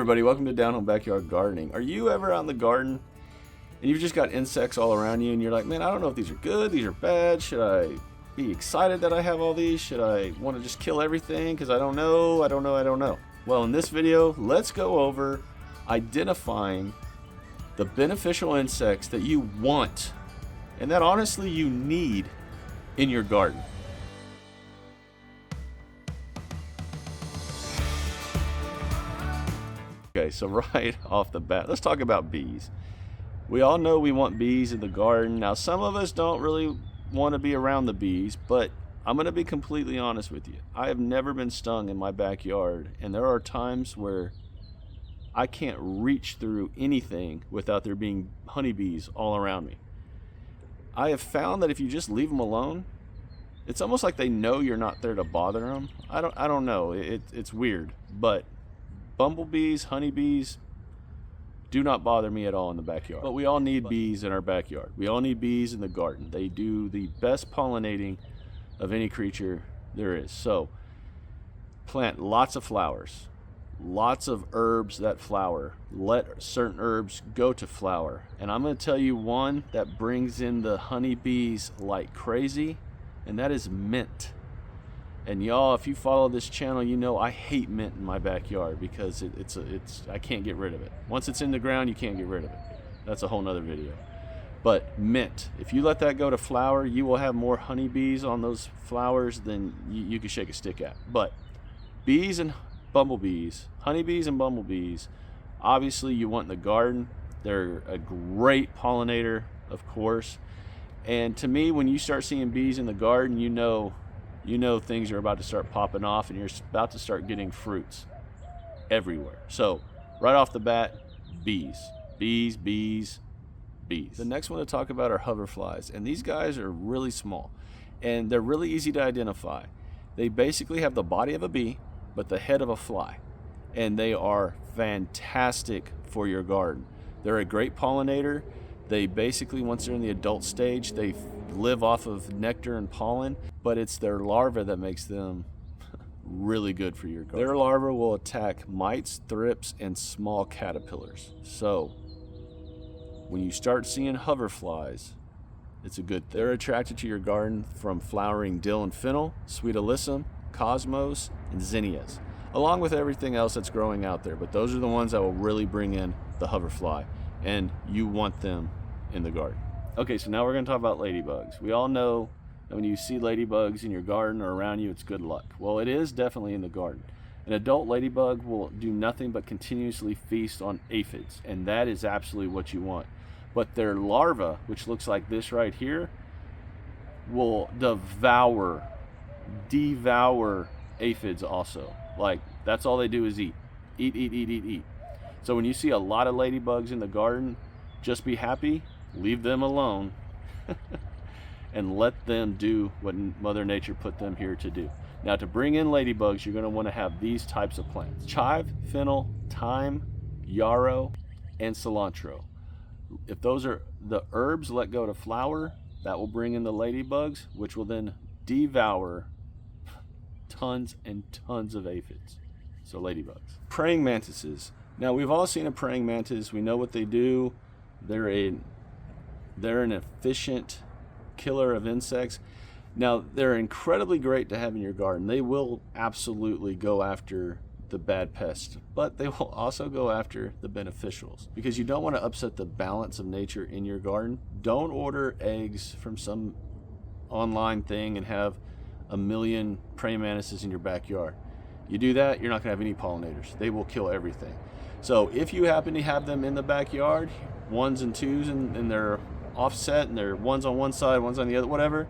everybody, welcome to Down Home Backyard Gardening. Are you ever out in the garden and you've just got insects all around you and you're like, man, I don't know if these are good, these are bad, should I be excited that I have all these, should I want to just kill everything because I don't know. Well, in this video, let's go over identifying the beneficial insects that you want and that honestly you need in your garden. Okay, so right off the bat, let's talk about bees. We all know we want bees in the garden. Now, some of us don't really want to be around the bees, but I'm going to be completely honest with you. I have never been stung in my backyard, and there are times where I can't reach through anything without there being honeybees all around me. I have found that if you just leave them alone, it's almost like they know you're not there to bother them. I don't know. It's weird, but bumblebees, honeybees do not bother me at all in the backyard. But we all need bees in our backyard. We all need bees in the garden. They do the best pollinating of any creature there is. So plant lots of flowers, lots of herbs that flower. Let certain herbs go to flower. And I'm going to tell you one that brings in the honeybees like crazy, and that is mint. And y'all, if you follow this channel, you know I hate mint in my backyard because I can't get rid of it. Once it's in the ground, you can't get rid of it. That's a whole nother video. But mint, if you let that go to flower, you will have more honeybees on those flowers than you can shake a stick at. But bees and bumblebees, honeybees and bumblebees, obviously you want in the garden. They're a great pollinator, of course. And to me, when you start seeing bees in the garden, you know things are about to start popping off and you're about to start getting fruits everywhere. So right off the bat, bees. The next one to talk about are hoverflies, and these guys are really small and they're really easy to identify. They basically have the body of a bee but the head of a fly, and they are fantastic for your garden. They're a great pollinator. They basically, once they're in the adult stage, they live off of nectar and pollen, but it's their larva that makes them really good for your garden. Their larvae will attack mites, thrips, and small caterpillars. So when you start seeing hoverflies, it's a good thing. They're attracted to your garden from flowering dill and fennel, sweet alyssum, cosmos, and zinnias, along with everything else that's growing out there. But those are the ones that will really bring in the hoverfly, and you want them in the garden. Okay, so now we're going to talk about ladybugs. We all know that when you see ladybugs in your garden or around you, it's good luck. Well, it is definitely in the garden. An adult ladybug will do nothing but continuously feast on aphids, and that is absolutely what you want. But their larva, which looks like this right here, will devour aphids also. Like, that's all they do is eat. Eat. So when you see a lot of ladybugs in the garden, just be happy, leave them alone, and let them do what Mother Nature put them here to do. Now, to bring in ladybugs, you're going to want to have these types of plants: chive, fennel, thyme, yarrow, and cilantro. If those are the herbs let go to flower, that will bring in the ladybugs, which will then devour tons and tons of aphids. So ladybugs. Praying mantises. Now, we've all seen a praying mantis. We know what they do. They're an efficient killer of insects. Now, they're incredibly great to have in your garden. They will absolutely go after the bad pests, but they will also go after the beneficials, because you don't want to upset the balance of nature in your garden. Don't order eggs from some online thing and have a million praying mantises in your backyard. You do that, you're not going to have any pollinators. They will kill everything. So if you happen to have them in the backyard, ones and twos, and they're offset and they're ones on one side, ones on the other, whatever,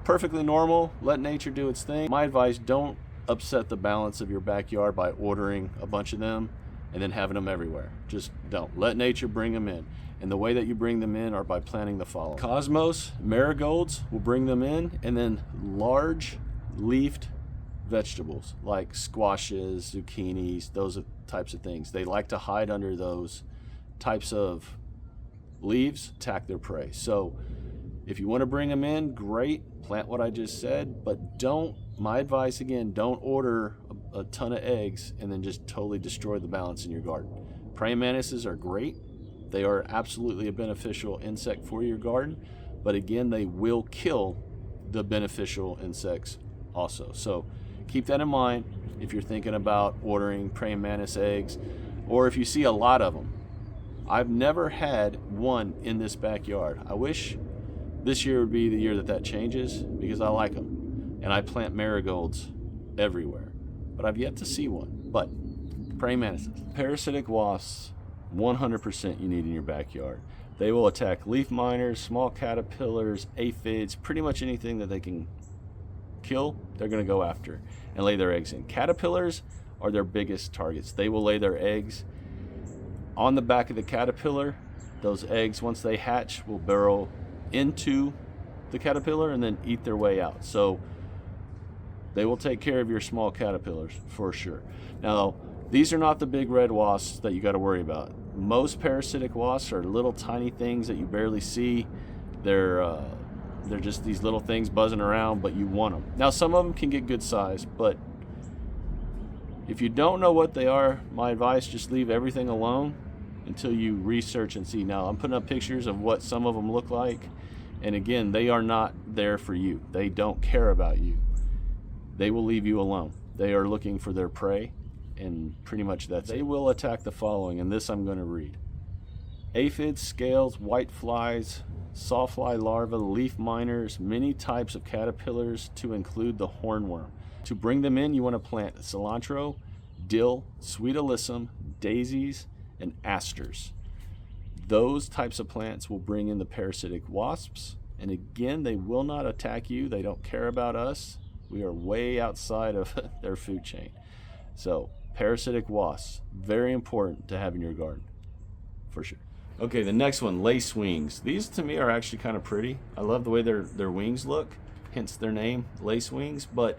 perfectly normal. Let nature do its thing. My advice, don't upset the balance of your backyard by ordering a bunch of them and then having them everywhere. Just don't. Let nature bring them in. And the way that you bring them in are by planting the following. Cosmos, marigolds will bring them in, and then large leafed vegetables like squashes, zucchinis, those types of things. They like to hide under those types of leaves, attack their prey. So if you want to bring them in, great, plant what I just said, but don't, my advice again, don't order a a ton of eggs and then just totally destroy the balance in your garden. Praying mantises are great. They are absolutely a beneficial insect for your garden, but again, they will kill the beneficial insects also. So keep that in mind if you're thinking about ordering praying mantis eggs, or if you see a lot of them. I've never had one in this backyard. I wish this year would be the year that that changes, because I like them and I plant marigolds everywhere, but I've yet to see one. But praying mantises, parasitic wasps, 100% you need in your backyard. They will attack leaf miners, small caterpillars, aphids, pretty much anything that they can kill, they're going to go after and lay their eggs in. Caterpillars are their biggest targets. They will lay their eggs on the back of the caterpillar. Those eggs, once they hatch, will burrow into the caterpillar and then eat their way out. So they will take care of your small caterpillars for sure. Now, these are not the big red wasps that you got to worry about. Most parasitic wasps are little tiny things that you barely see. They're just these little things buzzing around, but you want them. Now, some of them can get good size, but if you don't know what they are, my advice, just leave everything alone until you research and see. Now, I'm putting up pictures of what some of them look like, and again, they are not there for you. They don't care about you. They will leave you alone. They are looking for their prey, and pretty much that's it. They will attack the following, and this I'm going to read: aphids, scales, white flies, sawfly larvae, leaf miners, many types of caterpillars, to include the hornworm. To bring them in, you want to plant cilantro, dill, sweet alyssum, daisies, and asters. Those types of plants will bring in the parasitic wasps, and again, they will not attack you. They don't care about us. We are way outside of their food chain. So parasitic wasps, very important to have in your garden, for sure. Okay, the next one, lacewings. These to me are actually kind of pretty. I love the way their wings look, hence their name, lacewings, but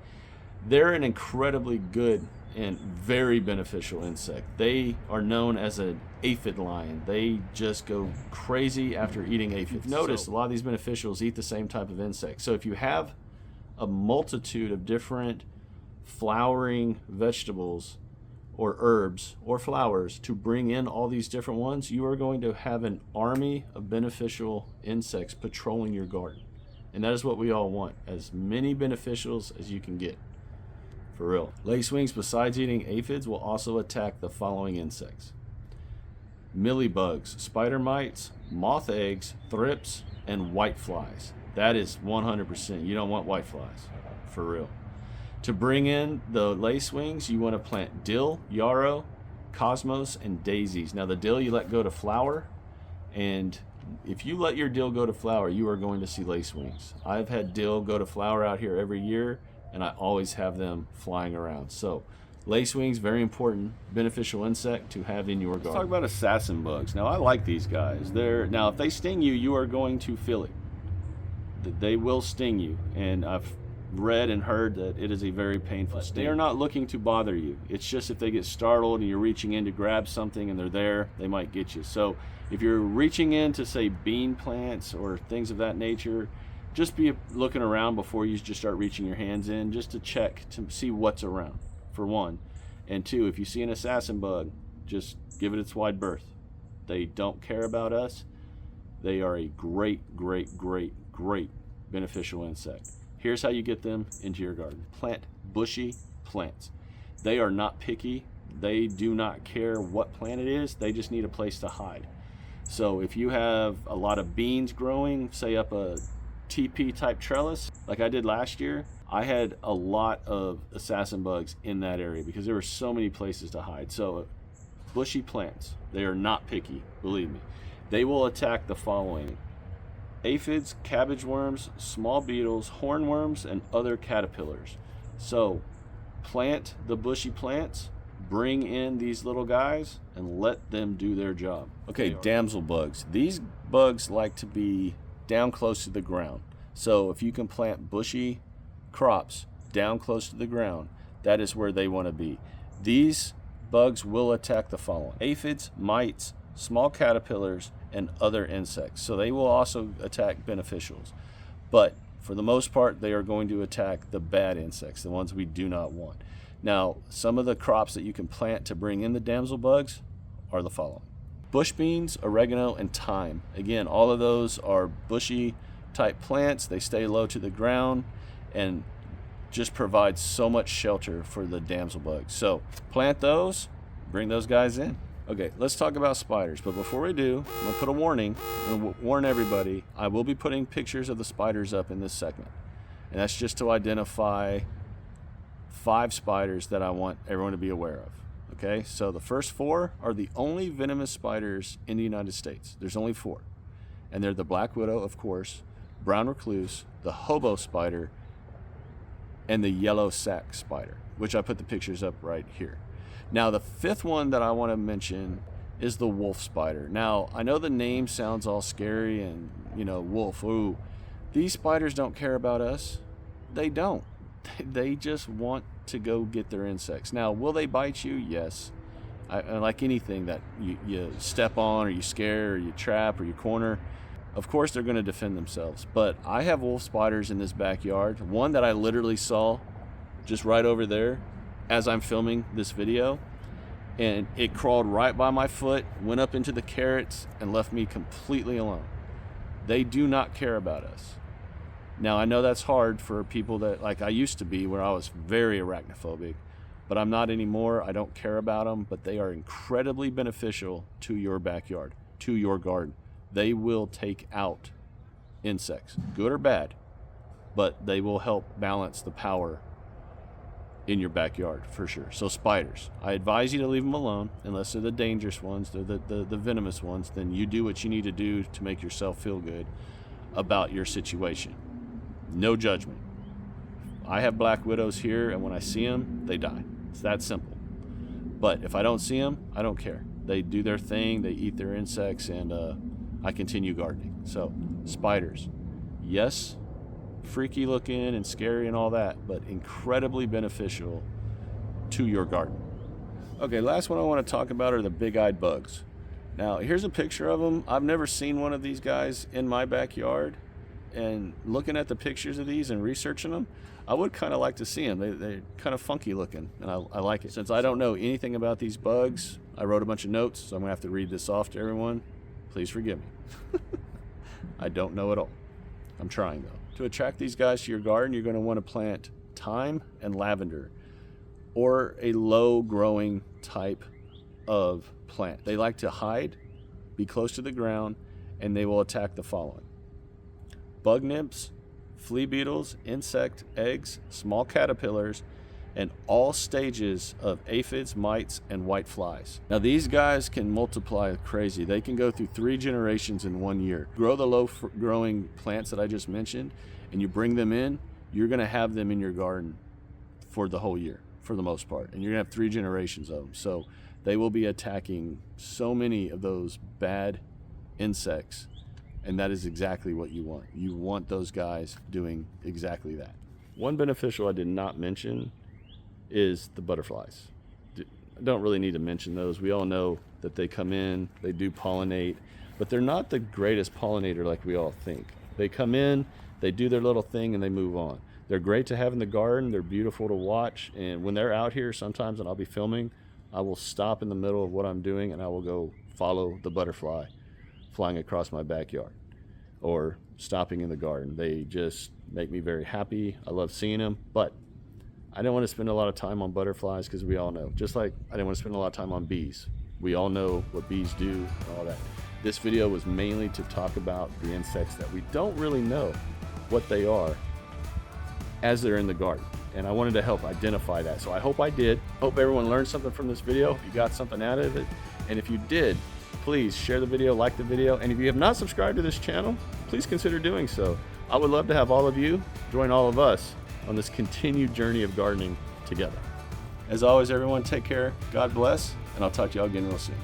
they're an incredibly good and very beneficial insect. They are known as an aphid lion. They just go crazy after eating aphids. Notice a lot of these beneficials eat the same type of insect. So if you have a multitude of different flowering vegetables or herbs or flowers to bring in all these different ones, you are going to have an army of beneficial insects patrolling your garden. And that is what we all want, as many beneficials as you can get. For real. Lacewings, besides eating aphids, will also attack the following insects: mealybugs, spider mites, moth eggs, thrips, and white flies. That is 100%. You don't want white flies. For real. To bring in the lacewings, you want to plant dill, yarrow, cosmos, and daisies. Now, the dill you let go to flower, and if you let your dill go to flower, you are going to see lacewings. I've had dill go to flower out here every year, and I always have them flying around. So lacewings, very important beneficial insect to have in your garden. Let's talk about assassin bugs. Now, I like these guys. Now, if they sting you, you are going to feel it. They will sting you, and I've read and heard that it is a very painful sting. They are not looking to bother you. It's just if they get startled and you're reaching in to grab something and they're there, they might get you. So if you're reaching in to, say, bean plants or things of that nature, just be looking around before you just start reaching your hands in, just to check to see what's around, for one. And two, if you see an assassin bug, just give it its wide berth. They don't care about us. They are a great beneficial insect. Here's how you get them into your garden. Plant bushy plants. They are not picky. They do not care what plant it is. They just need a place to hide. So if you have a lot of beans growing, say up a TP type trellis, like I did last year, I had a lot of assassin bugs in that area because there were so many places to hide. So bushy plants, they are not picky, believe me. They will attack the following: aphids, cabbage worms, small beetles, hornworms, and other caterpillars. So plant the bushy plants, bring in these little guys, and let them do their job. Okay, damsel bugs. These bugs like to be down close to the ground. So if you can plant bushy crops down close to the ground, that is where they want to be. These bugs will attack the following: aphids, mites, small caterpillars, and other insects. So they will also attack beneficials. But for the most part, they are going to attack the bad insects, the ones we do not want. Now, some of the crops that you can plant to bring in the damsel bugs are the following: bush beans, oregano, and thyme. Again, all of those are bushy type plants. They stay low to the ground and just provide so much shelter for the damsel bugs. So plant those, bring those guys in. Okay, let's talk about spiders. But before we do, I'm gonna put a warning and warn everybody. I will be putting pictures of the spiders up in this segment. And that's just to identify 5 spiders that I want everyone to be aware of. Okay, so the first 4 are the only venomous spiders in the United States. There's only 4. And they're the black widow, of course, brown recluse, the hobo spider, and the yellow sac spider, which I put the pictures up right here. Now, the 5th one that I want to mention is the wolf spider. Now, I know the name sounds all scary and, you know, wolf, ooh. These spiders don't care about us. They don't. They just want to go get their insects. Now, will they bite you? Yes. Like anything that you step on or you scare or you trap or you corner, of course they're going to defend themselves. But I have wolf spiders in this backyard. One that I literally saw just right over there as I'm filming this video, and it crawled right by my foot, went up into the carrots, and left me completely alone. They do not care about us. Now, I know that's hard for people that, like I used to be, where I was very arachnophobic, but I'm not anymore. I don't care about them, but they are incredibly beneficial to your backyard, to your garden. They will take out insects, good or bad, but they will help balance the power in your backyard for sure. So spiders, I advise you to leave them alone unless they're the dangerous ones, they're the venomous ones. Then you do what you need to do to make yourself feel good about your situation. No judgment. I have black widows here, and when I see them, they die. It's that simple. But if I don't see them, I don't care. They do their thing, they eat their insects, and I continue gardening. So spiders, yes, freaky looking and scary and all that, but incredibly beneficial to your garden. Okay, last one I want to talk about are the big-eyed bugs. Now, here's a picture of them. I've never seen one of these guys in my backyard, and looking at the pictures of these and researching them, I would kind of like to see them. They're kind of funky looking, and I like it. Since I don't know anything about these bugs, I wrote a bunch of notes, so I'm gonna have to read this off to everyone. Please forgive me. I don't know at all. I'm trying though. To attract these guys to your garden, you're going to want to plant thyme and lavender, or a low growing type of plant. They like to hide, be close to the ground, and they will attack the following: bug nymphs, flea beetles, insect eggs, small caterpillars, and all stages of aphids, mites, and white flies. Now, these guys can multiply crazy. They can go through 3 generations in 1 year. Grow the low growing plants that I just mentioned, and you bring them in, you're gonna have them in your garden for the whole year, for the most part. And you're gonna have 3 generations of them. So they will be attacking so many of those bad insects, and that is exactly what you want. You want those guys doing exactly that. One beneficial I did not mention is the butterflies. I don't really need to mention those. We all know that they come in, they do pollinate, but they're not the greatest pollinator like we all think. They come in, they do their little thing, and they move on. They're great to have in the garden. They're beautiful to watch. And when they're out here, sometimes when I'll be filming, I will stop in the middle of what I'm doing and I will go follow the butterfly flying across my backyard or stopping in the garden. They just make me very happy. I love seeing them, but I don't want to spend a lot of time on butterflies because we all know, just like I didn't want to spend a lot of time on bees. We all know what bees do and all that. This video was mainly to talk about the insects that we don't really know what they are as they're in the garden. And I wanted to help identify that. So I hope I did. Hope everyone learned something from this video. You got something out of it. And if you did, please share the video, like the video. And if you have not subscribed to this channel, please consider doing so. I would love to have all of you join all of us on this continued journey of gardening together. As always, everyone, take care, God bless, and I'll talk to y'all again real soon.